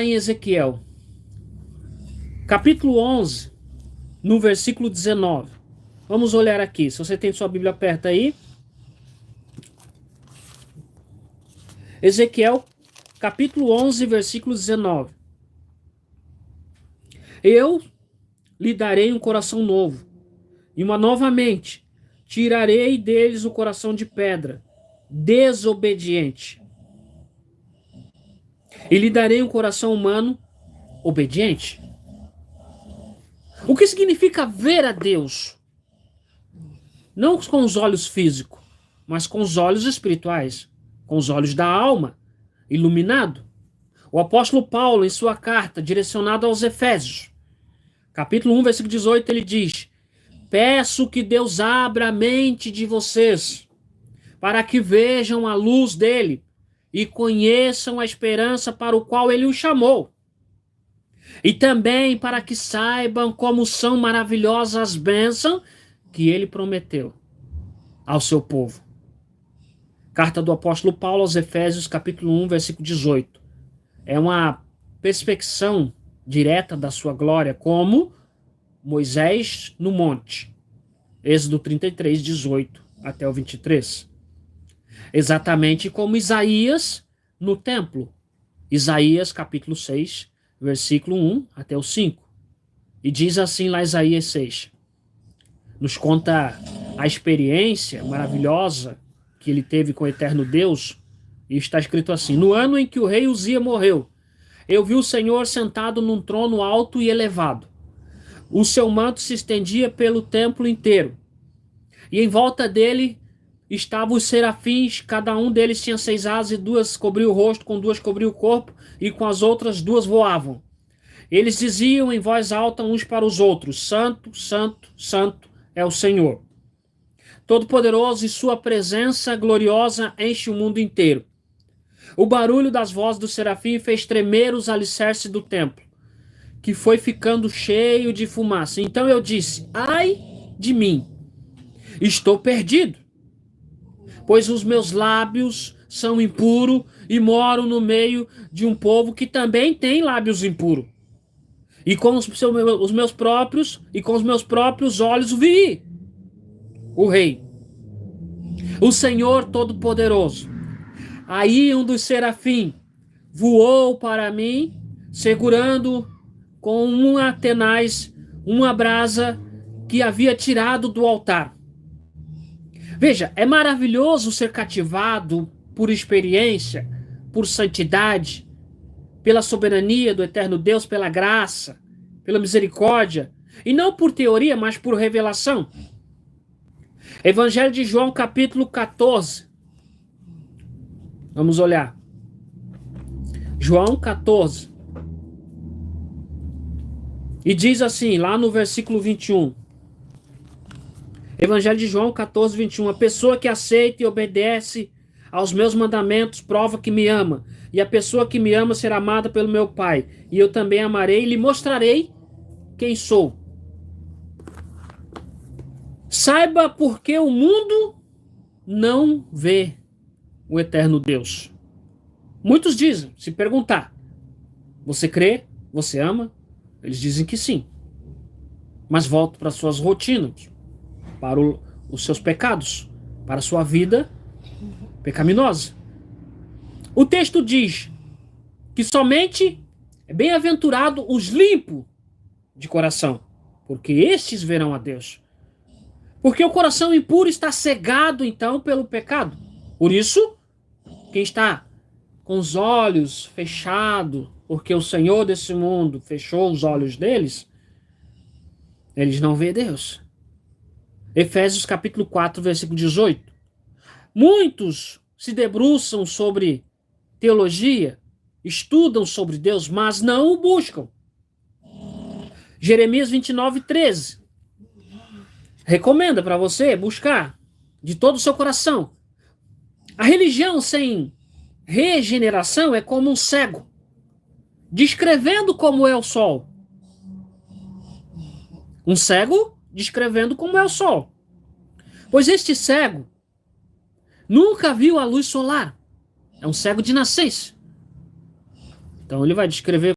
em Ezequiel, capítulo 11, no versículo 19. Vamos olhar aqui. Se você tem sua Bíblia aperta aí. Ezequiel, capítulo 11, versículo 19. Eu lhe darei um coração novo, e uma nova mente. Tirarei deles o coração de pedra, desobediente, e lhe darei um coração humano, obediente. O que significa ver a Deus? Não com os olhos físicos, mas com os olhos espirituais, com os olhos da alma, iluminado. O apóstolo Paulo, em sua carta direcionada aos Efésios, capítulo 1, versículo 18, ele diz: peço que Deus abra a mente de vocês, para que vejam a luz dele e conheçam a esperança para o qual ele os chamou. E também para que saibam como são maravilhosas as bênçãos que ele prometeu ao seu povo. Carta do apóstolo Paulo aos Efésios, capítulo 1, versículo 18. É uma perspecção direta da sua glória, como Moisés no monte. Êxodo 33, 18 até o 23. Exatamente como Isaías no templo. Isaías, capítulo 6, versículo 1 até o 5. E diz assim lá Isaías 6. Nos conta a experiência maravilhosa que ele teve com o eterno Deus. E está escrito assim: no ano em que o rei Uzia morreu, eu vi o Senhor sentado num trono alto e elevado. O seu manto se estendia pelo templo inteiro. E em volta dele estavam os serafins, cada um deles tinha 6 asas, e 2 cobriam o rosto, com 2 cobriam o corpo, e com as outras 2 voavam. Eles diziam em voz alta uns para os outros: Santo, Santo, Santo é o Senhor Todo-Poderoso, e sua presença gloriosa enche o mundo inteiro. O barulho das vozes do serafim fez tremer os alicerces do templo, que foi ficando cheio de fumaça. Então eu disse: ai de mim, estou perdido, pois os meus lábios são impuros e moro no meio de um povo que também tem lábios impuros. E com os meus próprios olhos vi o Rei, o Senhor Todo-Poderoso. Aí um dos serafins voou para mim, segurando com uma tenaz uma brasa que havia tirado do altar. Veja, é maravilhoso ser cativado por experiência, por santidade, pela soberania do eterno Deus, pela graça, pela misericórdia, e não por teoria, mas por revelação. Evangelho de João, capítulo 14. Vamos olhar. João 14. E diz assim, lá no versículo 21. Evangelho de João 14, 21. A pessoa que aceita e obedece aos meus mandamentos prova que me ama. E a pessoa que me ama será amada pelo meu Pai. E eu também amarei e lhe mostrarei quem sou. Saiba porque o mundo não vê o eterno Deus. Muitos dizem, se perguntar: você crê? Você ama? Eles dizem que sim. Mas voltam para suas rotinas, para os seus pecados, para a sua vida pecaminosa. O texto diz que somente é bem-aventurado os limpos de coração, porque estes verão a Deus. Porque o coração impuro está cegado, então, pelo pecado. Por isso, quem está com os olhos fechados, porque o Senhor desse mundo fechou os olhos deles, eles não vê Deus. Efésios capítulo 4, versículo 18. Muitos se debruçam sobre teologia, estudam sobre Deus, mas não o buscam. Jeremias 29, 13. Recomenda para você buscar de todo o seu coração. A religião sem regeneração é como um cego, descrevendo como é o sol. Um cego descrevendo como é o sol. Pois este cego nunca viu a luz solar. É um cego de nascença. Então ele vai descrever